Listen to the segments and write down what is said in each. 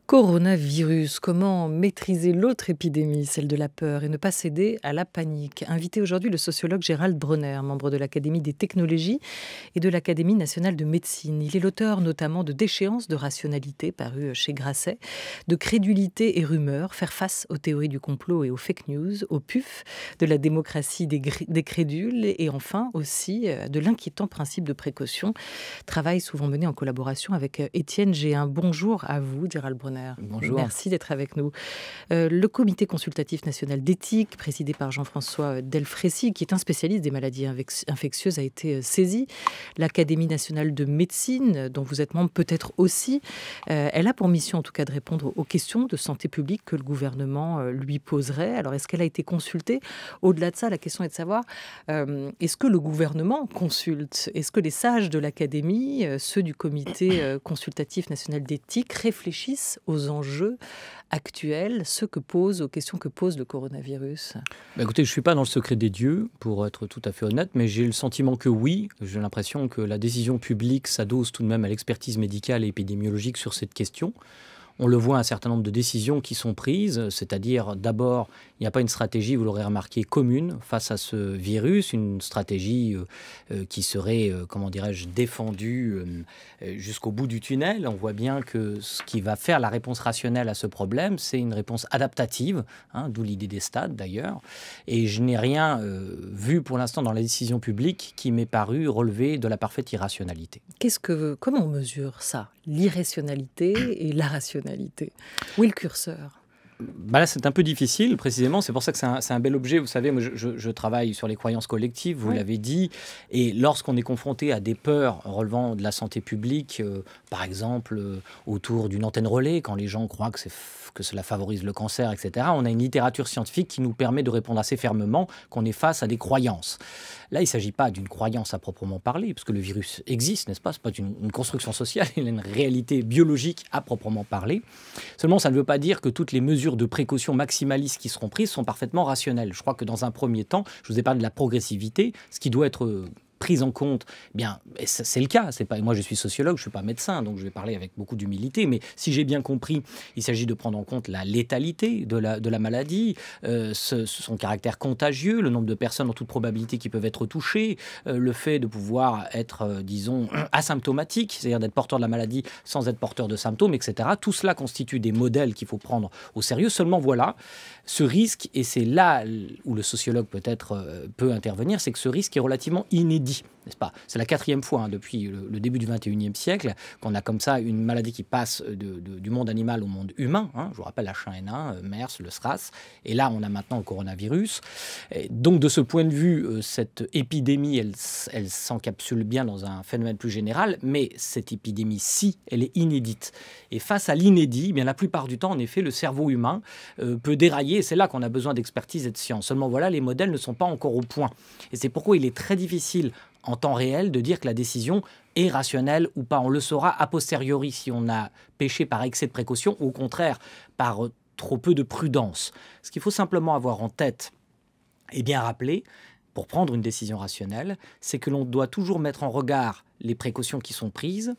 Coronavirus, comment maîtriser l'autre épidémie, celle de la peur, et ne pas céder à la panique? Invité aujourd'hui le sociologue Gérald Bronner, membre de l'Académie des technologies et de l'Académie nationale de médecine. Il est l'auteur notamment de Déchéance de rationalité, paru chez Grasset, de Crédulité et rumeurs, faire face aux théories du complot et aux fake news, au PUF, de la démocratie des crédules et enfin aussi de l'inquiétant principe de précaution. Travail souvent mené en collaboration avec Étienne Géhin. Bonjour à vous, Gérald Bronner. Bonjour. Merci d'être avec nous. Le Comité consultatif national d'éthique, présidé par Jean-François Delfrécy, qui est un spécialiste des maladies infectieuses, a été saisi. L'Académie nationale de médecine, dont vous êtes membre peut-être aussi, elle a pour mission en tout cas de répondre aux questions de santé publique que le gouvernement lui poserait. Alors est-ce qu'elle a été consultée? Au-delà de ça, la question est de savoir, est-ce que le gouvernement consulte? Est-ce que les sages de l'Académie, ceux du Comité consultatif national d'éthique, réfléchissent aux enjeux actuels, aux questions que pose le coronavirus? Écoutez, je ne suis pas dans le secret des dieux, pour être tout à fait honnête, mais j'ai le sentiment que oui. J'ai l'impression que la décision publique s'adosse tout de même à l'expertise médicale et épidémiologique sur cette question. On le voit, un certain nombre de décisions qui sont prises, c'est-à-dire d'abord, il n'y a pas une stratégie, vous l'aurez remarqué, commune face à ce virus, une stratégie qui serait, comment dirais-je, défendue jusqu'au bout du tunnel. On voit bien que ce qui va faire la réponse rationnelle à ce problème, c'est une réponse adaptative, d'où l'idée des stades d'ailleurs. Et je n'ai rien vu pour l'instant dans la décision publique qui m'est paru relever de la parfaite irrationalité. Comment on mesure ça, l'irrationalité et la rationalité? Où est le curseur? Là, c'est un peu difficile, précisément. C'est pour ça que c'est un bel objet. Vous savez, moi, je travaille sur les croyances collectives, vous l'avez dit. Et lorsqu'on est confronté à des peurs relevant de la santé publique, par exemple, autour d'une antenne relais, quand les gens croient que cela favorise le cancer, etc., on a une littérature scientifique qui nous permet de répondre assez fermement qu'on est face à des croyances. Là, il ne s'agit pas d'une croyance à proprement parler, parce que le virus existe, n'est-ce pas? Ce n'est pas une construction sociale, il y a une réalité biologique à proprement parler. Seulement, ça ne veut pas dire que toutes les mesures de précaution maximalistes qui seront prises sont parfaitement rationnelles. Je crois que dans un premier temps, je vous ai parlé de la progressivité, ce qui doit être prise en compte, c'est le cas. Moi, je suis sociologue, je ne suis pas médecin, donc je vais parler avec beaucoup d'humilité. Mais si j'ai bien compris, il s'agit de prendre en compte la létalité de la maladie, son caractère contagieux, le nombre de personnes en toute probabilité qui peuvent être touchées, le fait de pouvoir être, disons, asymptomatique, c'est-à-dire d'être porteur de la maladie sans être porteur de symptômes, etc. Tout cela constitue des modèles qu'il faut prendre au sérieux. Seulement, voilà, ce risque, et c'est là où le sociologue peut-être peut intervenir, c'est que ce risque est relativement inédit. N'est-ce pas? C'est la 4e fois depuis le début du 21e siècle qu'on a comme ça une maladie qui passe du monde animal au monde humain. Je vous rappelle la H1N1, MERS, le SRAS. Et là, on a maintenant le coronavirus. Et donc, de ce point de vue, cette épidémie, elle s'encapsule bien dans un phénomène plus général. Mais cette épidémie-ci, elle est inédite. Et face à l'inédit, la plupart du temps, en effet, le cerveau humain peut dérailler. Et c'est là qu'on a besoin d'expertise et de science. Seulement, voilà, les modèles ne sont pas encore au point. Et c'est pourquoi il est très difficile en temps réel de dire que la décision est rationnelle ou pas. On le saura a posteriori si on a péché par excès de précaution ou au contraire par trop peu de prudence. Ce qu'il faut simplement avoir en tête et bien rappeler pour prendre une décision rationnelle, c'est que l'on doit toujours mettre en regard les précautions qui sont prises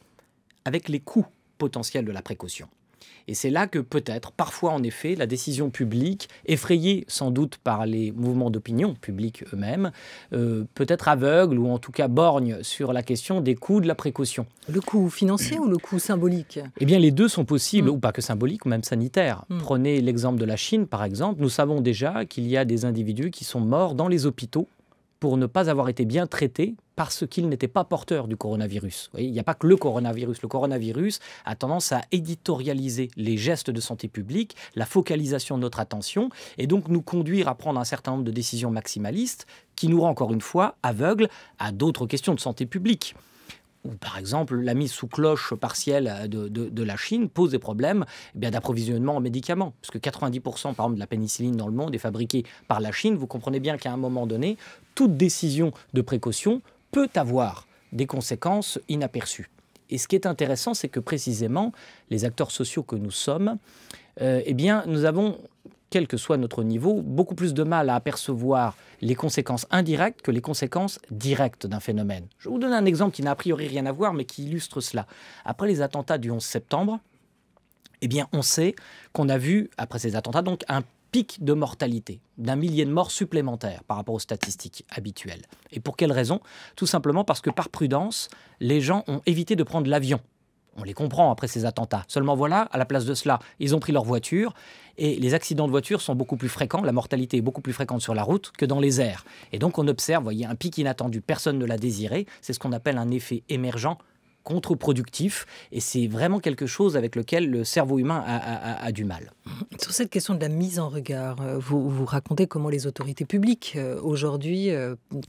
avec les coûts potentiels de la précaution. Et c'est là que peut-être, parfois en effet, la décision publique, effrayée sans doute par les mouvements d'opinion publics eux-mêmes, peut être aveugle ou en tout cas borgne sur la question des coûts de la précaution. Le coût financier ou le coût symbolique? Eh bien, les deux sont possibles, ou pas que symboliques, ou même sanitaires. Prenez l'exemple de la Chine, par exemple. Nous savons déjà qu'il y a des individus qui sont morts dans les hôpitaux pour ne pas avoir été bien traités parce qu'ils n'étaient pas porteurs du coronavirus. Vous voyez, il n'y a pas que le coronavirus. Le coronavirus a tendance à éditorialiser les gestes de santé publique, la focalisation de notre attention, et donc nous conduire à prendre un certain nombre de décisions maximalistes qui nous rend encore une fois aveugles à d'autres questions de santé publique. Ou par exemple, la mise sous cloche partielle de la Chine pose des problèmes d'approvisionnement en médicaments. Parce que 90% par exemple de la pénicilline dans le monde est fabriquée par la Chine. Vous comprenez bien qu'à un moment donné, toute décision de précaution peut avoir des conséquences inaperçues. Et ce qui est intéressant, c'est que précisément, les acteurs sociaux que nous sommes, nous avons, quel que soit notre niveau, beaucoup plus de mal à apercevoir les conséquences indirectes que les conséquences directes d'un phénomène. Je vais vous donner un exemple qui n'a a priori rien à voir, mais qui illustre cela. Après les attentats du 11 septembre, Eh bien, on sait qu'on a vu, après ces attentats, donc un pic de mortalité, d'1 millier de morts supplémentaires par rapport aux statistiques habituelles. Et pour quelle raison? Tout simplement parce que par prudence, les gens ont évité de prendre l'avion. On les comprend après ces attentats. Seulement voilà, à la place de cela, ils ont pris leur voiture et les accidents de voiture sont beaucoup plus fréquents, la mortalité est beaucoup plus fréquente sur la route que dans les airs. Et donc on observe, vous voyez, un pic inattendu, personne ne l'a désiré, c'est ce qu'on appelle un effet émergent contre-productif, et c'est vraiment quelque chose avec lequel le cerveau humain a du mal. Sur cette question de la mise en regard, vous racontez comment les autorités publiques aujourd'hui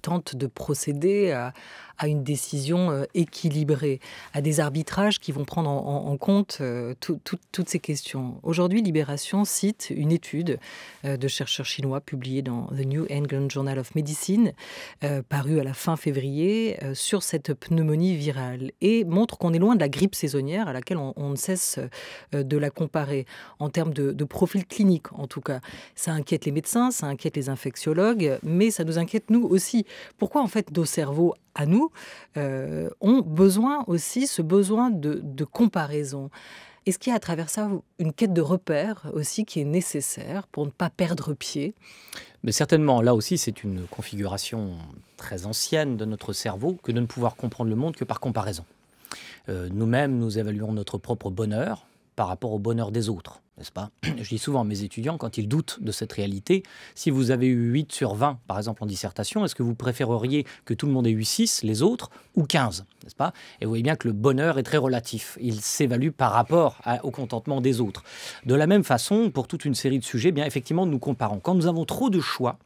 tentent de procéder à une décision équilibrée, à des arbitrages qui vont prendre en compte toutes ces questions. Aujourd'hui, Libération cite une étude de chercheurs chinois publiée dans The New England Journal of Medicine, parue à la fin février, sur cette pneumonie virale, et montre qu'on est loin de la grippe saisonnière à laquelle on ne cesse de la comparer en termes de profil clinique, en tout cas. Ça inquiète les médecins, ça inquiète les infectiologues, mais ça nous inquiète nous aussi. Pourquoi en fait nos cerveaux à nous ont besoin aussi, ce besoin de comparaison? Est-ce qu'il y a à travers ça une quête de repères aussi qui est nécessaire pour ne pas perdre pied? Mais certainement, là aussi, c'est une configuration très ancienne de notre cerveau que de ne pouvoir comprendre le monde que par comparaison. Nous-mêmes, nous évaluons notre propre bonheur par rapport au bonheur des autres, n'est-ce pas? Je dis souvent à mes étudiants, quand ils doutent de cette réalité, si vous avez eu 8 sur 20, par exemple en dissertation, est-ce que vous préféreriez que tout le monde ait eu 6, les autres, ou 15, n'est-ce pas? Et vous voyez bien que le bonheur est très relatif. Il s'évalue par rapport au contentement des autres. De la même façon, pour toute une série de sujets, bien effectivement, nous comparons. Quand nous avons trop de choix,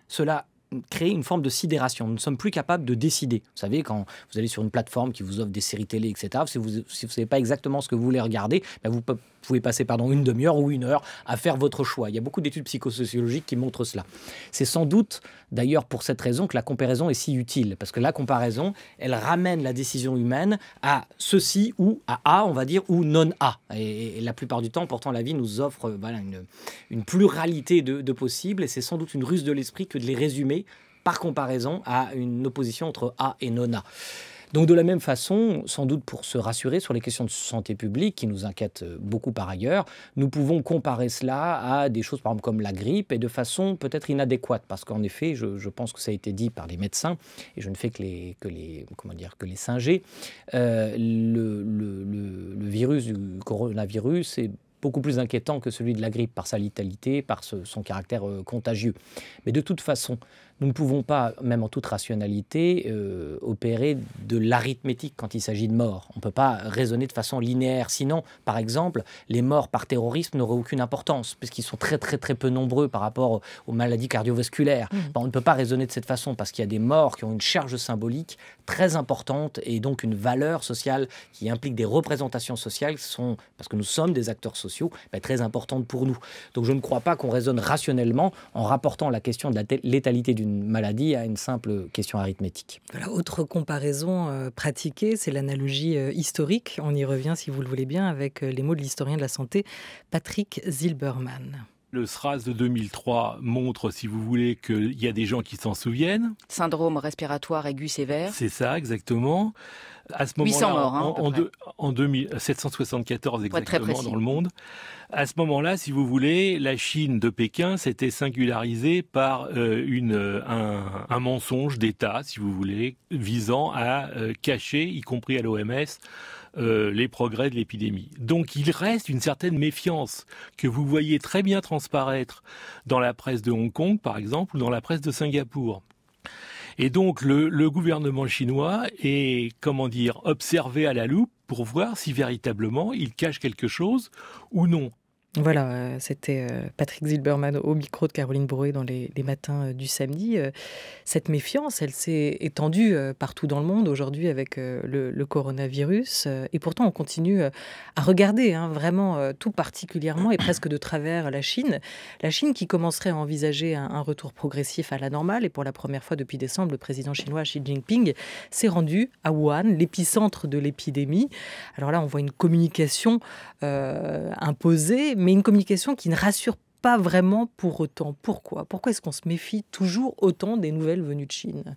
cela créer une forme de sidération. Nous ne sommes plus capables de décider. Vous savez, quand vous allez sur une plateforme qui vous offre des séries télé, etc., si vous ne savez pas exactement ce que vous voulez regarder, ben vous pouvez passer une demi-heure ou une heure à faire votre choix. Il y a beaucoup d'études psychosociologiques qui montrent cela. C'est sans doute, d'ailleurs, pour cette raison que la comparaison est si utile. Parce que la comparaison, elle ramène la décision humaine à ceci ou à A, on va dire, ou non-A. Et la plupart du temps, pourtant, la vie nous offre une pluralité de possibles. Et c'est sans doute une ruse de l'esprit que de les résumer par comparaison à une opposition entre A et non-A. Donc de la même façon, sans doute pour se rassurer sur les questions de santé publique qui nous inquiètent beaucoup par ailleurs, nous pouvons comparer cela à des choses par exemple comme la grippe et de façon peut-être inadéquate parce qu'en effet, je pense que ça a été dit par les médecins et je ne fais que les singer, le virus du coronavirus est beaucoup plus inquiétant que celui de la grippe par sa létalité, par son caractère contagieux. Mais de toute façon, nous ne pouvons pas, même en toute rationalité, opérer de l'arithmétique quand il s'agit de morts. On ne peut pas raisonner de façon linéaire. Sinon, par exemple, les morts par terrorisme n'auraient aucune importance, puisqu'ils sont très, très, très peu nombreux par rapport aux maladies cardiovasculaires. On ne peut pas raisonner de cette façon, parce qu'il y a des morts qui ont une charge symbolique très importante, et donc une valeur sociale qui implique des représentations sociales qui sont, parce que nous sommes des acteurs sociaux, très importantes pour nous. Donc je ne crois pas qu'on raisonne rationnellement en rapportant la question de la létalité d'une maladie à une simple question arithmétique. Voilà, autre comparaison pratiquée, c'est l'analogie historique. On y revient, si vous le voulez bien, avec les mots de l'historien de la santé, Patrick Zilberman. Le SRAS de 2003 montre, si vous voulez, qu'il y a des gens qui s'en souviennent. Syndrome respiratoire aigu sévère. C'est ça, exactement. À ce moment-là, 800 morts, en 774 exactement dans le monde. À ce moment-là, si vous voulez, la Chine de Pékin s'était singularisée par un mensonge d'État, si vous voulez, visant à cacher, y compris à l'OMS, les progrès de l'épidémie. Donc il reste une certaine méfiance que vous voyez très bien transparaître dans la presse de Hong Kong, par exemple, ou dans la presse de Singapour. Et donc le gouvernement chinois est, observé à la loupe pour voir si véritablement il cache quelque chose ou non. Voilà, c'était Patrick Zilberman au micro de Caroline Brouet dans les matins du samedi. Cette méfiance, elle s'est étendue partout dans le monde aujourd'hui avec le coronavirus. Et pourtant, on continue à regarder vraiment tout particulièrement et presque de travers la Chine. La Chine qui commencerait à envisager un retour progressif à la normale. Et pour la première fois depuis décembre, le président chinois Xi Jinping s'est rendu à Wuhan, l'épicentre de l'épidémie. Alors là, on voit une communication imposée, mais une communication qui ne rassure pas vraiment pour autant. Pourquoi est-ce qu'on se méfie toujours autant des nouvelles venues de Chine ?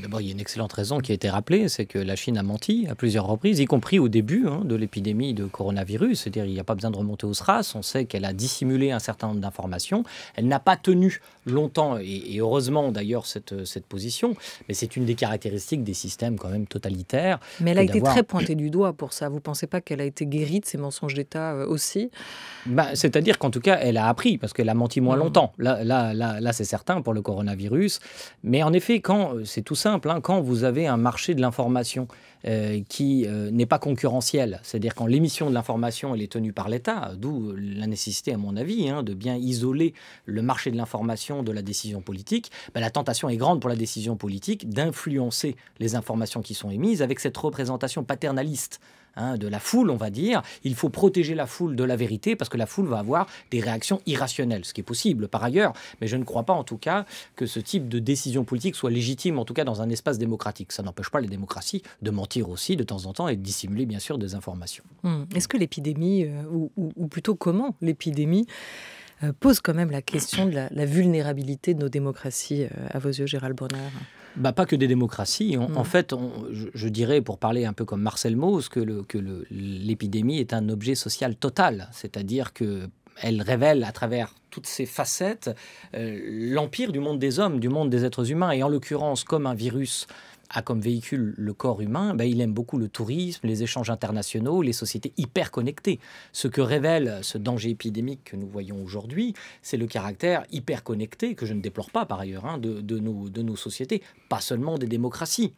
D'abord, il y a une excellente raison qui a été rappelée, c'est que la Chine a menti à plusieurs reprises, y compris au début de l'épidémie de coronavirus. C'est-à-dire qu'il n'y a pas besoin de remonter au SRAS. On sait qu'elle a dissimulé un certain nombre d'informations. Elle n'a pas tenu longtemps, et heureusement d'ailleurs, cette position. Mais c'est une des caractéristiques des systèmes quand même totalitaires. Mais elle a été très pointée du doigt pour ça. Vous ne pensez pas qu'elle a été guérie de ces mensonges d'État aussi ? C'est-à-dire qu'en tout cas, elle a appris, parce qu'elle a menti moins longtemps. Là, c'est certain pour le coronavirus. Mais en effet, c'est tout simple, quand vous avez un marché de l'information qui n'est pas concurrentiel, c'est-à-dire quand l'émission de l'information elle est tenue par l'État, d'où la nécessité, à mon avis, de bien isoler le marché de l'information de la décision politique, la tentation est grande pour la décision politique d'influencer les informations qui sont émises avec cette représentation paternaliste de la foule, on va dire. Il faut protéger la foule de la vérité parce que la foule va avoir des réactions irrationnelles, ce qui est possible par ailleurs. Mais je ne crois pas en tout cas que ce type de décision politique soit légitime, en tout cas dans un espace démocratique. Ça n'empêche pas les démocraties de mentir aussi de temps en temps et de dissimuler bien sûr des informations. Est-ce que l'épidémie, ou plutôt comment l'épidémie pose quand même la question de la vulnérabilité de nos démocraties à vos yeux, Gérald Bronner ? Pas que des démocraties. En fait, je dirais, pour parler un peu comme Marcel Mauss, que l'épidémie est un objet social total. C'est-à-dire qu'elle révèle à travers toutes ses facettes l'empire du monde des hommes, du monde des êtres humains. Et en l'occurrence, comme un virus a comme véhicule le corps humain, il aime beaucoup le tourisme, les échanges internationaux, les sociétés hyper connectées. Ce que révèle ce danger épidémique que nous voyons aujourd'hui, c'est le caractère hyper connecté, que je ne déplore pas par ailleurs, de nos sociétés, pas seulement des démocraties.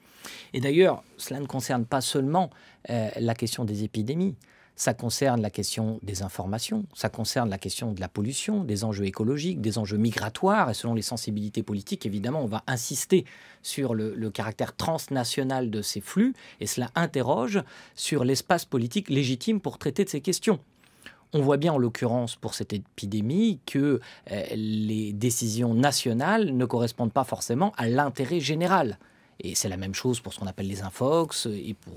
Et d'ailleurs, cela ne concerne pas seulement la question des épidémies. Ça concerne la question des informations, ça concerne la question de la pollution, des enjeux écologiques, des enjeux migratoires. Et selon les sensibilités politiques, évidemment, on va insister sur le caractère transnational de ces flux. Et cela interroge sur l'espace politique légitime pour traiter de ces questions. On voit bien, en l'occurrence, pour cette épidémie, que les décisions nationales ne correspondent pas forcément à l'intérêt général. Et c'est la même chose pour ce qu'on appelle les infox et pour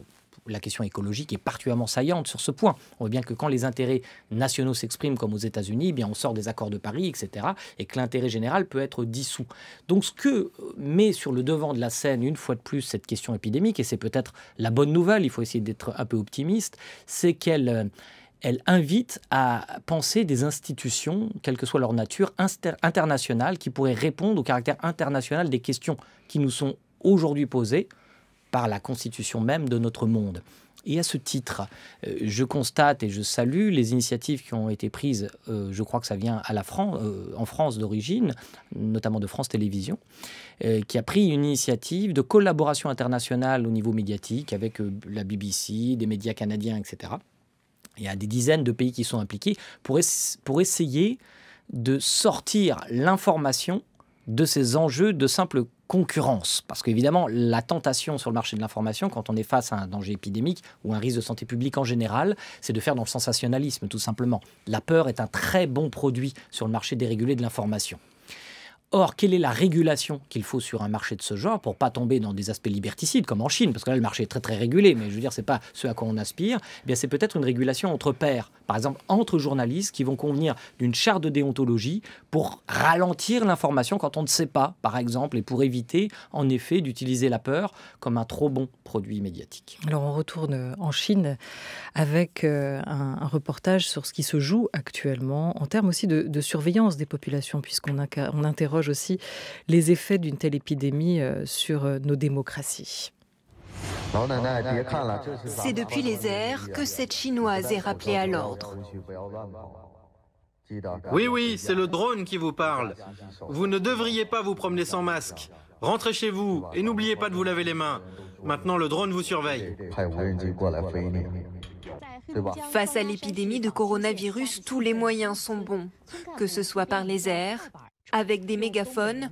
la question écologique est particulièrement saillante sur ce point. On voit bien que quand les intérêts nationaux s'expriment comme aux États-Unis, on sort des accords de Paris, etc., et que l'intérêt général peut être dissous. Donc ce que met sur le devant de la scène, une fois de plus, cette question épidémique, et c'est peut-être la bonne nouvelle, il faut essayer d'être un peu optimiste, c'est qu'elle invite à penser des institutions, quelle que soit leur nature, internationales, qui pourraient répondre au caractère international des questions qui nous sont aujourd'hui posées par la constitution même de notre monde. Et à ce titre, je constate et je salue les initiatives qui ont été prises, je crois que ça vient en France d'origine, notamment de France Télévisions, qui a pris une initiative de collaboration internationale au niveau médiatique avec la BBC, des médias canadiens, etc. Il y a des dizaines de pays qui sont impliqués pour essayer de sortir l'information de ces enjeux de simple concurrence. Parce qu'évidemment, la tentation sur le marché de l'information, quand on est face à un danger épidémique ou un risque de santé publique en général, c'est de faire dans le sensationnalisme, tout simplement. La peur est un très bon produit sur le marché dérégulé de l'information. Or, quelle est la régulation qu'il faut sur un marché de ce genre pour ne pas tomber dans des aspects liberticides, comme en Chine, parce que là, le marché est très, très régulé, mais je veux dire, ce n'est pas ce à quoi on aspire. C'est peut-être une régulation entre pairs, par exemple, entre journalistes qui vont convenir d'une charte de déontologie pour ralentir l'information quand on ne sait pas, par exemple, et pour éviter, en effet, d'utiliser la peur comme un trop bon produit médiatique. Alors, on retourne en Chine avec un reportage sur ce qui se joue actuellement, en termes aussi de surveillance des populations, puisqu'on interroge aussi les effets d'une telle épidémie sur nos démocraties. C'est depuis les airs que cette Chinoise est rappelée à l'ordre. Oui, c'est le drone qui vous parle. Vous ne devriez pas vous promener sans masque. Rentrez chez vous et n'oubliez pas de vous laver les mains. Maintenant, le drone vous surveille. Face à l'épidémie de coronavirus, tous les moyens sont bons, que ce soit par les airs, avec des mégaphones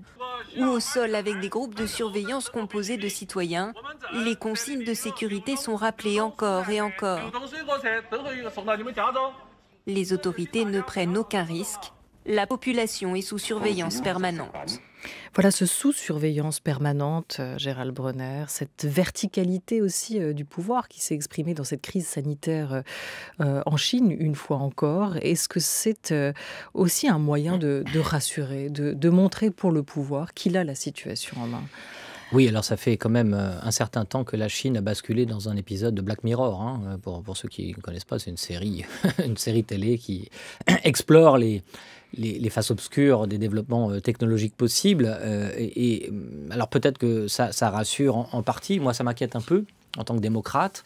ou au sol avec des groupes de surveillance composés de citoyens. Les consignes de sécurité sont rappelées encore et encore. Les autorités ne prennent aucun risque. La population est sous surveillance permanente. Voilà ce sous-surveillance permanente, Gérald Bronner, cette verticalité aussi du pouvoir qui s'est exprimée dans cette crise sanitaire en Chine, une fois encore. Est-ce que c'est aussi un moyen de rassurer, de montrer pour le pouvoir qu'il a la situation en main ? Oui, alors ça fait quand même un certain temps que la Chine a basculé dans un épisode de Black Mirror. Hein. Pour ceux qui ne connaissent pas, c'est une série télé qui explore les faces obscures des développements technologiques possibles. Alors peut-être que ça rassure en partie. Moi, ça m'inquiète un peu en tant que démocrate.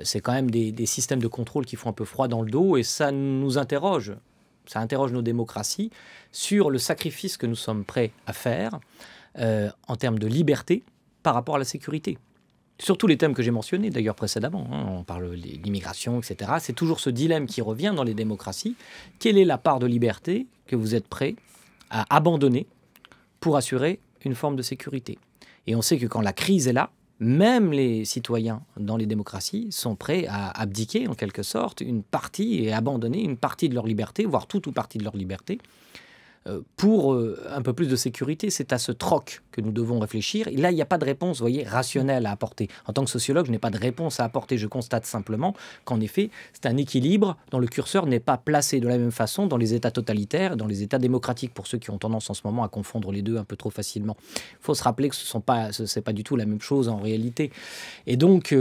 C'est quand même des systèmes de contrôle qui font un peu froid dans le dos et ça nous interroge. Ça interroge nos démocraties sur le sacrifice que nous sommes prêts à faire en termes de liberté par rapport à la sécurité. Sur tous les thèmes que j'ai mentionnés d'ailleurs précédemment, hein, on parle de l'immigration, etc. C'est toujours ce dilemme qui revient dans les démocraties. Quelle est la part de liberté que vous êtes prêt à abandonner pour assurer une forme de sécurité ? Et on sait que quand la crise est là, même les citoyens dans les démocraties sont prêts à abdiquer en quelque sorte une partie et abandonner une partie de leur liberté, voire toute ou partie de leur liberté, pour un peu plus de sécurité. C'est à ce troc que nous devons réfléchir. Et là, il n'y a pas de réponse, vous voyez, rationnelle à apporter. En tant que sociologue, je n'ai pas de réponse à apporter. Je constate simplement qu'en effet, c'est un équilibre dont le curseur n'est pas placé de la même façon dans les États totalitaires et dans les États démocratiques, pour ceux qui ont tendance en ce moment à confondre les deux un peu trop facilement. Il faut se rappeler que ce n'est pas du tout la même chose en réalité. Et donc,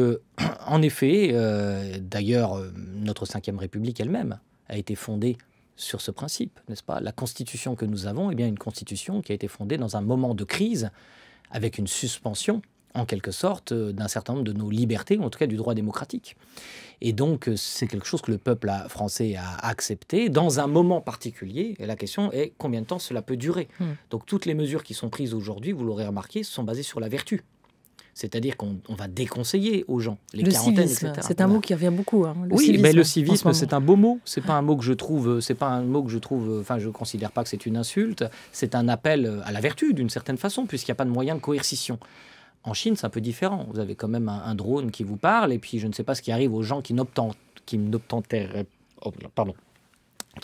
en effet, d'ailleurs, notre 5e République elle-même a été fondée sur ce principe, n'est-ce pas ? La constitution que nous avons est bien une constitution qui a été fondée dans un moment de crise, avec une suspension, en quelque sorte, d'un certain nombre de nos libertés, ou en tout cas du droit démocratique. Et donc, c'est quelque chose que le peuple français a accepté dans un moment particulier. Et la question est combien de temps cela peut durer ? Donc, toutes les mesures qui sont prises aujourd'hui, vous l'aurez remarqué, sont basées sur la vertu. C'est-à-dire qu'on va déconseiller aux gens les quarantaines, civisme, etc. C'est un mot qui revient beaucoup. Hein, le civisme, c'est un beau mot. C'est pas un mot que je trouve. Enfin, je considère pas que c'est une insulte. C'est un appel à la vertu d'une certaine façon, puisqu'il n'y a pas de moyen de coercition. En Chine, c'est un peu différent. Vous avez quand même un drone qui vous parle, et puis je ne sais pas ce qui arrive aux gens qui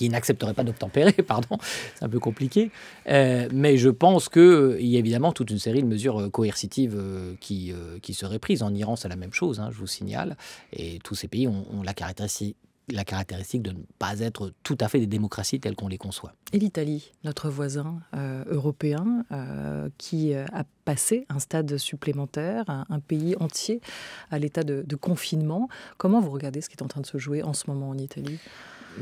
n'accepteraient pas d'obtempérer, pardon, c'est un peu compliqué. Mais je pense qu'il y a évidemment toute une série de mesures coercitives qui seraient prises. En Iran, c'est la même chose, hein, je vous signale. Et tous ces pays ont la caractéristique de ne pas être tout à fait des démocraties telles qu'on les conçoit. Et l'Italie, notre voisin européen, qui a passé un stade supplémentaire, un pays entier à l'état de confinement. Comment vous regardez ce qui est en train de se jouer en ce moment en Italie ?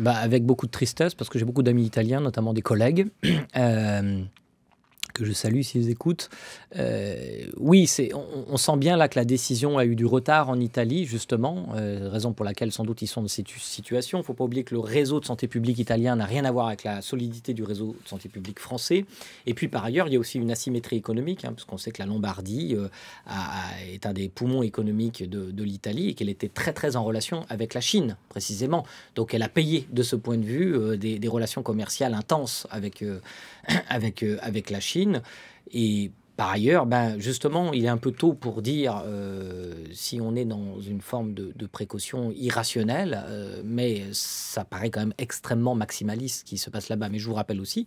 Avec beaucoup de tristesse, parce que j'ai beaucoup d'amis italiens, notamment des collègues, que je salue s'ils écoutent. Oui, on sent bien là que la décision a eu du retard en Italie, justement, raison pour laquelle sans doute ils sont dans cette situation. Il ne faut pas oublier que le réseau de santé publique italien n'a rien à voir avec la solidité du réseau de santé publique français. Et puis par ailleurs, il y a aussi une asymétrie économique, hein, parce qu'on sait que la Lombardie est un des poumons économiques de l'Italie et qu'elle était très très en relation avec la Chine, précisément. Donc elle a payé de ce point de vue des relations commerciales intenses avec la Chine. Et par ailleurs, justement, il est un peu tôt pour dire si on est dans une forme de précaution irrationnelle, mais ça paraît quand même extrêmement maximaliste ce qui se passe là-bas. Mais je vous rappelle aussi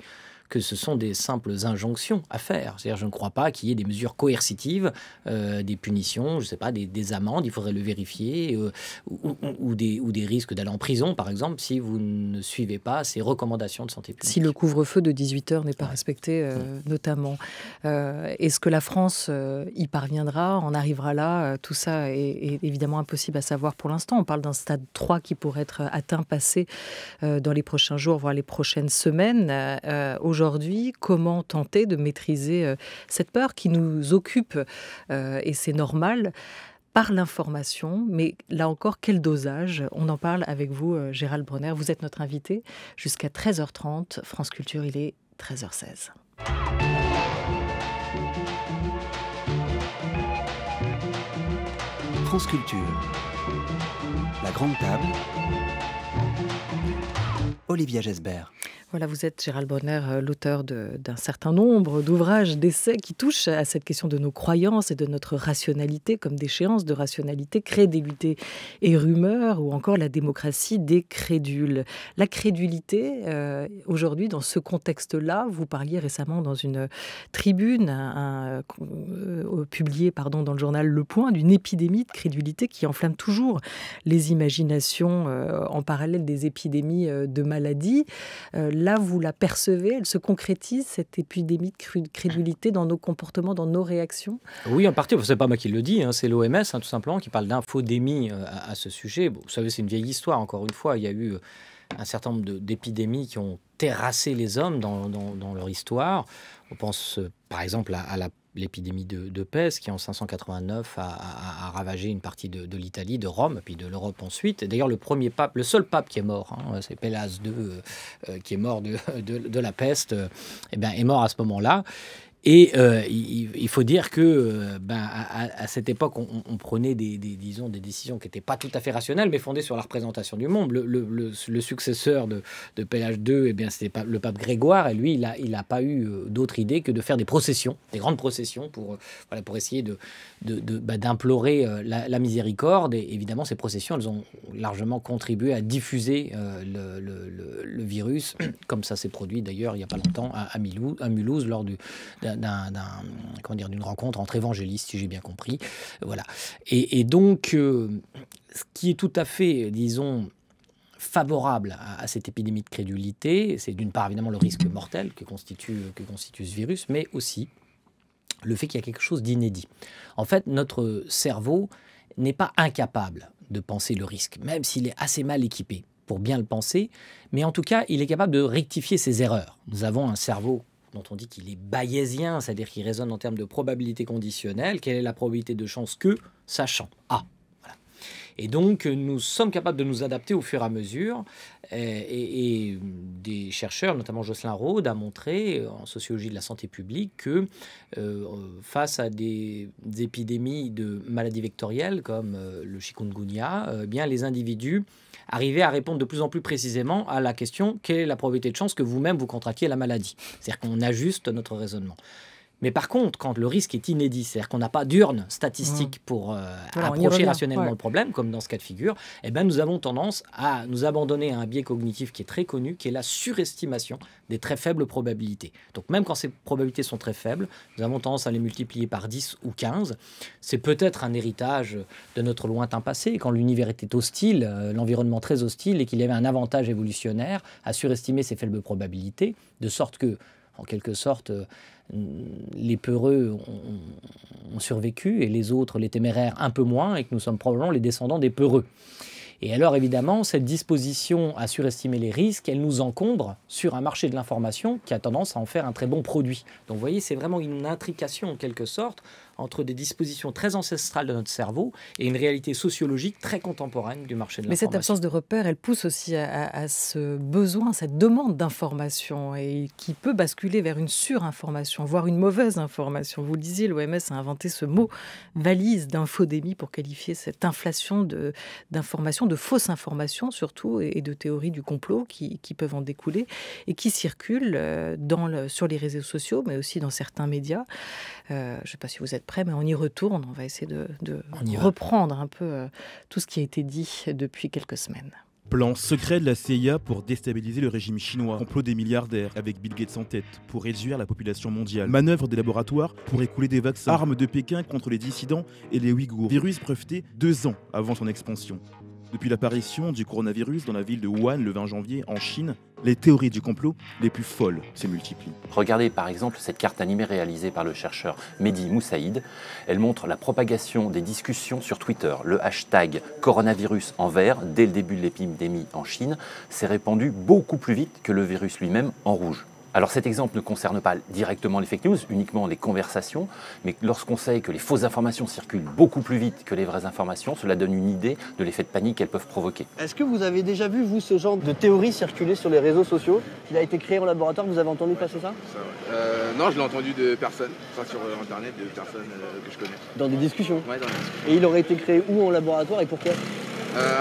que ce sont des simples injonctions à faire. C'est-à-dire, je ne crois pas qu'il y ait des mesures coercitives, des punitions, je ne sais pas, des amendes, il faudrait le vérifier, ou des risques d'aller en prison, par exemple, si vous ne suivez pas ces recommandations de santé publique. Si le couvre-feu de 18h n'est pas respecté, notamment. Est-ce que la France y parviendra, en arrivera là ? Tout ça est évidemment impossible à savoir pour l'instant. On parle d'un stade 3 qui pourrait être atteint, passé dans les prochains jours, voire les prochaines semaines. Aujourd'hui, comment tenter de maîtriser cette peur qui nous occupe, et c'est normal, par l'information, mais là encore, quel dosage ? On en parle avec vous, Gérald Bronner. Vous êtes notre invité jusqu'à 13h30. France Culture, il est 13h16. France Culture, la grande table, Olivia Gesbert. Voilà, vous êtes, Gérald Bronner, l'auteur d'un certain nombre d'ouvrages, d'essais qui touchent à cette question de nos croyances et de notre rationalité comme déchéance de rationalité, crédulité et rumeur, ou encore la démocratie des crédules. La crédulité, aujourd'hui, dans ce contexte-là, vous parliez récemment dans une tribune publiée dans le journal Le Point d'une épidémie de crédulité qui enflamme toujours les imaginations en parallèle des épidémies de maladies. Là, vous la percevez, elle se concrétise, cette épidémie de crédulité dans nos comportements, dans nos réactions? Oui, en partie. Ce n'est pas moi qui le dis, c'est l'OMS, tout simplement, qui parle d'infodémie à ce sujet. Bon, vous savez, c'est une vieille histoire, encore une fois. Il y a eu un certain nombre d'épidémies qui ont terrassé les hommes dans leur histoire. On pense, par exemple, à l'épidémie de peste qui, en 589, a ravagé une partie de l'Italie, de Rome, puis de l'Europe ensuite. Et d'ailleurs, le seul pape qui est mort, c'est Pélase II, qui est mort de la peste, est mort à ce moment-là. Et il faut dire que à cette époque, on prenait des décisions qui n'étaient pas tout à fait rationnelles, mais fondées sur la représentation du monde. Le successeur de Pélage II, c'était le pape Grégoire, et lui, il n'a pas eu d'autre idée que de faire des processions, des grandes processions, pour essayer d'implorer la miséricorde. Et évidemment, ces processions, elles ont largement contribué à diffuser le virus, comme ça s'est produit d'ailleurs il n'y a pas longtemps à Mulhouse, lors d'une rencontre entre évangélistes, si j'ai bien compris. Voilà. Et donc, ce qui est tout à fait, disons, favorable à cette épidémie de crédulité, c'est d'une part évidemment le risque mortel que constitue ce virus, mais aussi le fait qu'il y a quelque chose d'inédit. En fait, notre cerveau n'est pas incapable de penser le risque, même s'il est assez mal équipé pour bien le penser, mais en tout cas, il est capable de rectifier ses erreurs. Nous avons un cerveau dont on dit qu'il est bayésien, c'est-à-dire qu'il raisonne en termes de probabilité conditionnelle. Quelle est la probabilité de chance que, sachant A. Voilà. Et donc, nous sommes capables de nous adapter au fur et à mesure. Et des chercheurs, notamment Jocelyn Rode, a montré en sociologie de la santé publique que face à des épidémies de maladies vectorielles comme le chikungunya, les individus arriver à répondre de plus en plus précisément à la question « Quelle est la probabilité de chance que vous-même vous contractiez la maladie ?» C'est-à-dire qu'on ajuste notre raisonnement. Mais par contre, quand le risque est inédit, c'est-à-dire qu'on n'a pas d'urne statistique pour approcher rationnellement le problème, comme dans ce cas de figure, nous avons tendance à nous abandonner à un biais cognitif qui est très connu, qui est la surestimation des très faibles probabilités. Donc même quand ces probabilités sont très faibles, nous avons tendance à les multiplier par 10 ou 15. C'est peut-être un héritage de notre lointain passé, quand l'univers était hostile, l'environnement très hostile, et qu'il y avait un avantage évolutionnaire à surestimer ces faibles probabilités, de sorte que, en quelque sorte, les peureux ont survécu et les autres, les téméraires, un peu moins, et que nous sommes probablement les descendants des peureux. Et alors, évidemment, cette disposition à surestimer les risques, elle nous encombre sur un marché de l'information qui a tendance à en faire un très bon produit. Donc, vous voyez, c'est vraiment une intrication, en quelque sorte, entre des dispositions très ancestrales de notre cerveau et une réalité sociologique très contemporaine du marché de l'information. Mais cette absence de repères, elle pousse aussi à ce besoin, cette demande d'information, et qui peut basculer vers une surinformation, voire une mauvaise information. Vous le disiez, l'OMS a inventé ce mot valise d'infodémie pour qualifier cette inflation d'informations, de fausses informations surtout, et de théories du complot qui peuvent en découler et qui circulent sur les réseaux sociaux, mais aussi dans certains médias. Je ne sais pas si vous êtes prêts, mais on y retourne. On va essayer de reprendre un peu tout ce qui a été dit depuis quelques semaines. Plan secret de la CIA pour déstabiliser le régime chinois. Complot des milliardaires avec Bill Gates en tête pour réduire la population mondiale. Manœuvre des laboratoires pour écouler des vaccins. Armes de Pékin contre les dissidents et les Ouïghours. Virus breveté 2 ans avant son expansion. Depuis l'apparition du coronavirus dans la ville de Wuhan le 20 janvier en Chine, les théories du complot les plus folles se multiplient. Regardez par exemple cette carte animée réalisée par le chercheur Mehdi Moussaïd. Elle montre la propagation des discussions sur Twitter. Le hashtag coronavirus en vert, dès le début de l'épidémie en Chine, s'est répandu beaucoup plus vite que le virus lui-même en rouge. Alors cet exemple ne concerne pas directement les fake news, uniquement les conversations, mais lorsqu'on sait que les fausses informations circulent beaucoup plus vite que les vraies informations, cela donne une idée de l'effet de panique qu'elles peuvent provoquer. Est-ce que vous avez déjà vu, vous, ce genre de théorie circuler sur les réseaux sociaux? Il a été créé en laboratoire, vous avez entendu passer ça? Non, je l'ai entendu de personnes, enfin sur Internet, de personnes que je connais. Dans des discussions? Ouais, dans des discussions. Et il aurait été créé où en laboratoire et pourquoi?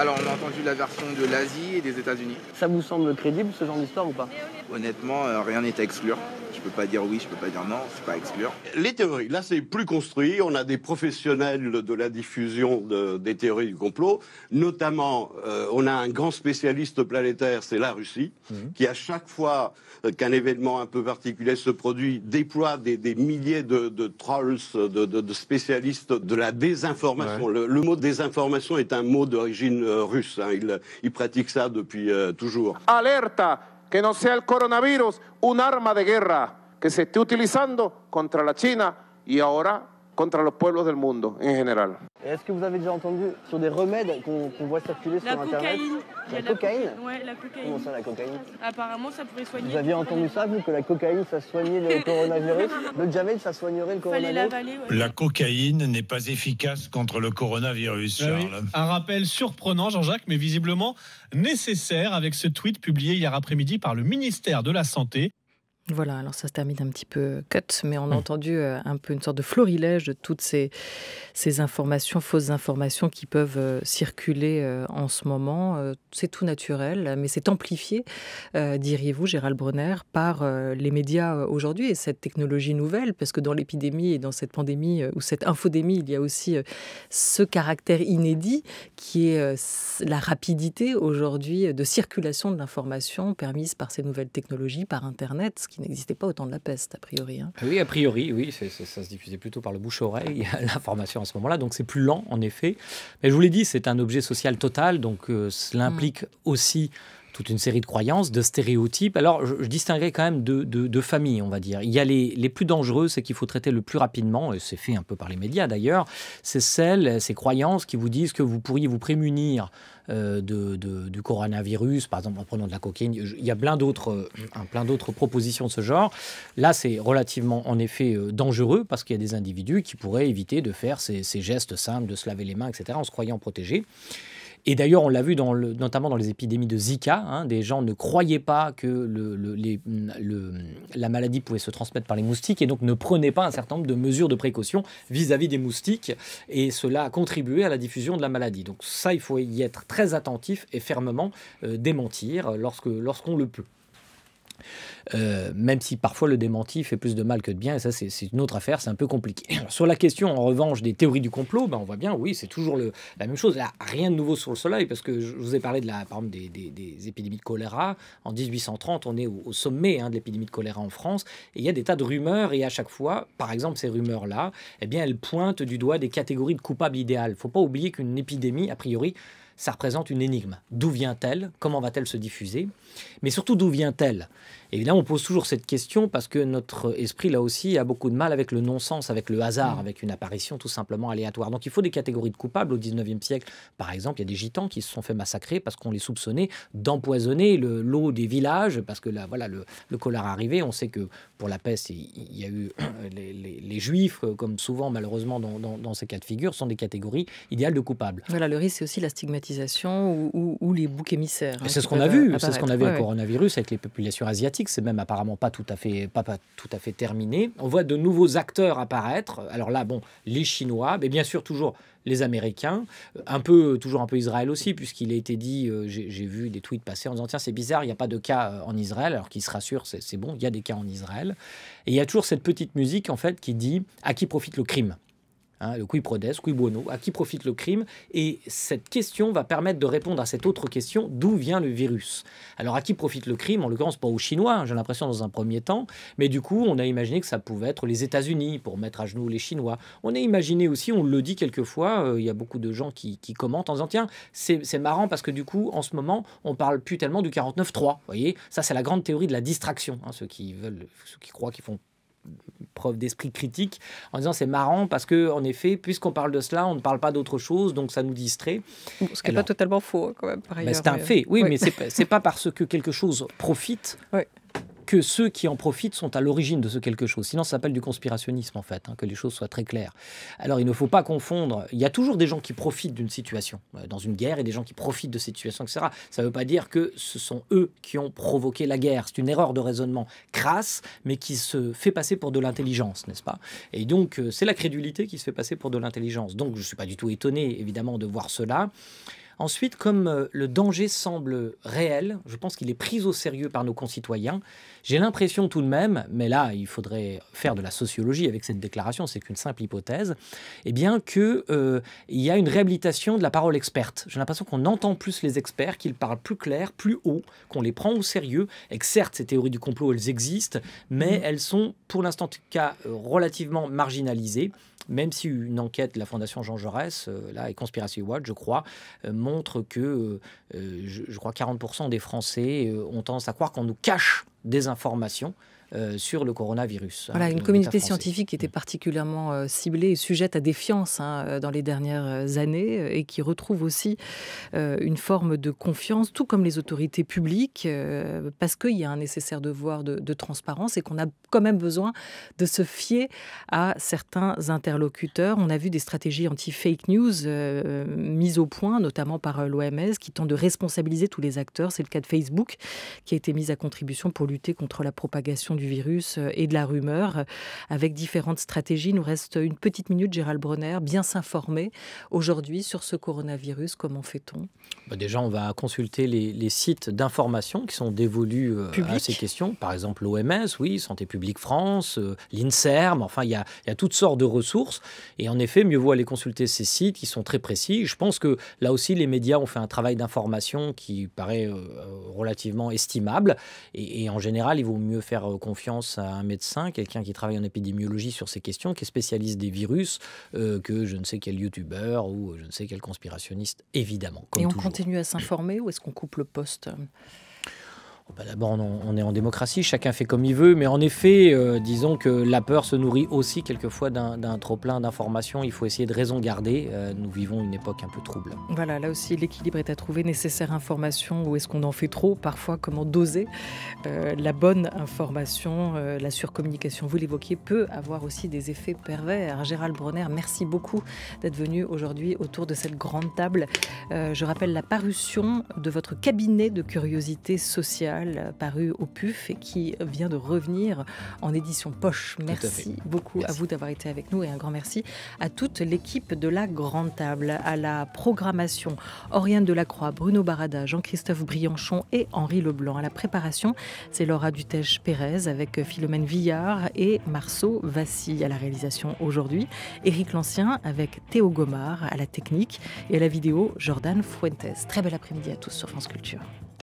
Alors on a entendu la version de l'Asie et des États-Unis. Ça vous semble crédible, ce genre d'histoire ou pas? Honnêtement, rien n'est à exclure. Je peux pas dire oui, je peux pas dire non, c'est pas à exclure. Les théories, là c'est plus construit. On a des professionnels de la diffusion des théories du complot. Notamment, on a un grand spécialiste planétaire, c'est la Russie, qui à chaque fois qu'un événement un peu particulier se produit, déploie des milliers de trolls, de spécialistes de la désinformation. Ouais. Le mot désinformation est un mot d'origine russe. Hein. Il pratique ça depuis toujours. Alerta que no sea el coronavirus un arma de guerra que se esté utilizando contra la China y ahora contra los pueblos del mundo en general. Est-ce que vous avez déjà entendu sur des remèdes qu'on voit circuler sur Internet? La cocaïne. Ouais, la cocaïne. Comment ça, la cocaïne? Apparemment, ça pourrait soigner. Vous aviez entendu ça, vous, que la cocaïne, ça soignait le coronavirus? Le Jamel, ça soignerait le coronavirus? Fallait l'avaler, ouais. La cocaïne n'est pas efficace contre le coronavirus, Charles. Oui. Un rappel surprenant, Jean-Jacques, mais visiblement nécessaire avec ce tweet publié hier après-midi par le ministère de la Santé. Voilà, alors ça se termine un petit peu cut, mais on a entendu un peu une sorte de florilège de toutes ces informations, fausses informations qui peuvent circuler en ce moment. C'est tout naturel, mais c'est amplifié, diriez-vous, Gérald Bronner, par les médias aujourd'hui et cette technologie nouvelle, parce que dans l'épidémie et dans cette pandémie ou cette infodémie, il y a aussi ce caractère inédit qui est la rapidité aujourd'hui de circulation de l'information permise par ces nouvelles technologies, par Internet, ce qui n'existait pas au temps de la peste, a priori. Hein. Oui, a priori, oui, ça se diffusait plutôt par le bouche-oreille, l'information à ce moment-là, donc c'est plus lent, en effet. Mais je vous l'ai dit, c'est un objet social total, donc cela implique aussi toute une série de croyances, de stéréotypes. Alors, je distinguerais quand même deux familles, on va dire. Il y a les plus dangereux, c'est qu'il faut traiter le plus rapidement, et c'est fait un peu par les médias d'ailleurs, c'est ces croyances qui vous disent que vous pourriez vous prémunir du coronavirus, par exemple en prenant de la cocaïne. Il y a plein d'autres propositions de ce genre. Là, c'est relativement, en effet, dangereux parce qu'il y a des individus qui pourraient éviter de faire ces gestes simples, de se laver les mains, etc., en se croyant protégés. Et d'ailleurs, on l'a vu notamment dans les épidémies de Zika, hein, des gens ne croyaient pas que la maladie pouvait se transmettre par les moustiques et donc ne prenaient pas un certain nombre de mesures de précaution vis-à-vis des moustiques. Et cela a contribué à la diffusion de la maladie. Donc ça, il faut y être très attentif et fermement démentir lorsqu'on le peut. Même si parfois le démenti fait plus de mal que de bien, et ça c'est une autre affaire, c'est un peu compliqué. Alors, sur la question en revanche des théories du complot, on voit bien, oui, c'est toujours la même chose. Là, rien de nouveau sur le soleil, parce que je vous ai parlé par exemple des épidémies de choléra. En 1830, on est au sommet de l'épidémie de choléra en France, et il y a des tas de rumeurs, et à chaque fois, par exemple, ces rumeurs-là, eh bien, elles pointent du doigt des catégories de coupables idéales. Il ne faut pas oublier qu'une épidémie, a priori, ça représente une énigme. D'où vient-elle? Comment va-t-elle se diffuser? Mais surtout, d'où vient-elle? Évidemment, on pose toujours cette question parce que notre esprit, là aussi, a beaucoup de mal avec le non-sens, avec le hasard, avec une apparition tout simplement aléatoire. Donc il faut des catégories de coupables. Au 19e siècle, par exemple, il y a des gitans qui se sont fait massacrer parce qu'on les soupçonnait d'empoisonner l'eau des villages, parce que là, voilà, le choléra arrivait. On sait que pour la peste, il y a eu les juifs, comme souvent, malheureusement, dans ces cas de figure, sont des catégories idéales de coupables. Voilà, le risque, c'est aussi la stigmatisation ou les boucs émissaires. Hein, c'est ce qu'on a vu. C'est ce qu'on a vu avec le coronavirus, avec les populations asiatiques. C'est même apparemment pas tout à fait terminé. On voit de nouveaux acteurs apparaître. Alors là, les Chinois, mais bien sûr toujours les Américains, toujours un peu Israël aussi, puisqu'il a été dit, j'ai vu des tweets passer en disant tiens, c'est bizarre, il n'y a pas de cas en Israël, alors qu'ils se rassurent, c'est bon, il y a des cas en Israël. Et il y a toujours cette petite musique en fait qui dit à qui profite le crime. Hein, le cui prodest, cui bono, à qui profite le crime? Et cette question va permettre de répondre à cette autre question, d'où vient le virus? Alors à qui profite le crime? En l'occurrence pas aux Chinois, j'ai l'impression dans un premier temps, mais du coup on a imaginé que ça pouvait être les États-Unis pour mettre à genoux les Chinois. On a imaginé aussi, on le dit quelquefois, il y a beaucoup de gens qui commentent en disant tiens, c'est marrant parce que du coup en ce moment on parle plus tellement du 49.3, vous voyez, ça c'est la grande théorie de la distraction, hein, ceux qui croient qu'ils font preuve d'esprit critique en disant c'est marrant parce que en effet puisqu'on parle de cela on ne parle pas d'autre chose donc ça nous distrait, ce qui n'est pas totalement faux quand même par ailleurs. C'est un fait, oui, mais c'est pas parce que quelque chose profite que ceux qui en profitent sont à l'origine de ce quelque chose. Sinon, ça s'appelle du conspirationnisme, en fait, hein, que les choses soient très claires. Alors, il ne faut pas confondre. Il y a toujours des gens qui profitent d'une situation, dans une guerre, et des gens qui profitent de cette situation, etc. Ça ne veut pas dire que ce sont eux qui ont provoqué la guerre. C'est une erreur de raisonnement crasse, mais qui se fait passer pour de l'intelligence, n'est-ce pas? Et donc, c'est la crédulité qui se fait passer pour de l'intelligence. Donc, je ne suis pas du tout étonné, évidemment, de voir cela. Ensuite, comme le danger semble réel, je pense qu'il est pris au sérieux par nos concitoyens. J'ai l'impression tout de même, mais là, il faudrait faire de la sociologie avec cette déclaration, c'est qu'une simple hypothèse, eh bien qu'il y a une réhabilitation de la parole experte. J'ai l'impression qu'on entend plus les experts, qu'ils parlent plus clair, plus haut, qu'on les prend au sérieux, et que certes, ces théories du complot, elles existent, mais elles sont, pour l'instant en tout cas, relativement marginalisées, même si une enquête de la Fondation Jean Jaurès, là, et Conspiracy Watch, je crois, montre que, je crois, 40% des Français ont tendance à croire qu'on nous cache des informations sur le coronavirus. Voilà, une communauté scientifique qui était particulièrement ciblée et sujette à défiance dans les dernières années et qui retrouve aussi une forme de confiance, tout comme les autorités publiques, parce qu'il y a un nécessaire devoir de transparence et qu'on a quand même besoin de se fier à certains interlocuteurs. On a vu des stratégies anti-fake news mises au point, notamment par l'OMS, qui tente de responsabiliser tous les acteurs. C'est le cas de Facebook, qui a été mise à contribution pour lutter contre la propagation du virus et de la rumeur, avec différentes stratégies. Il nous reste une petite minute, Gérald Bronner, bien s'informer aujourd'hui sur ce coronavirus. Comment fait-on ? Déjà, on va consulter les sites d'information qui sont dévolus à ces questions. Par exemple, l'OMS, oui, Santé publique France, l'INSERM, enfin, il y a toutes sortes de ressources. Et en effet, mieux vaut aller consulter ces sites qui sont très précis. Je pense que là aussi, les médias ont fait un travail d'information qui paraît relativement estimable. Et en général, il vaut mieux faire confiance à un médecin, quelqu'un qui travaille en épidémiologie sur ces questions, qui est spécialiste des virus, que je ne sais quel youtubeur ou je ne sais quel conspirationniste, évidemment. Et on continue à s'informer ou est-ce qu'on coupe le poste ? D'abord, on est en démocratie, chacun fait comme il veut, mais en effet, disons que la peur se nourrit aussi quelquefois d'un trop-plein d'informations. Il faut essayer de raison garder. Nous vivons une époque un peu trouble. Voilà, là aussi, l'équilibre est à trouver. Nécessaire information ou est-ce qu'on en fait trop ? Parfois, comment doser la bonne information, la surcommunication, vous l'évoquiez, peut avoir aussi des effets pervers. Gérald Bronner, merci beaucoup d'être venu aujourd'hui autour de cette grande table. Je rappelle la parution de votre cabinet de curiosité sociale, paru au PUF et qui vient de revenir en édition poche. Merci beaucoup à vous d'avoir été avec nous et un grand merci à toute l'équipe de la Grande Table, à la programmation Oriane Delacroix, Bruno Barada, Jean-Christophe Brianchon et Henri Leblanc. À la préparation, c'est Laura Dutèche-Pérez avec Philomène Villard et Marceau Vassy. À la réalisation aujourd'hui, Éric Lancien avec Théo Gomard, à la technique et à la vidéo Jordan Fuentes. Très bel après-midi à tous sur France Culture.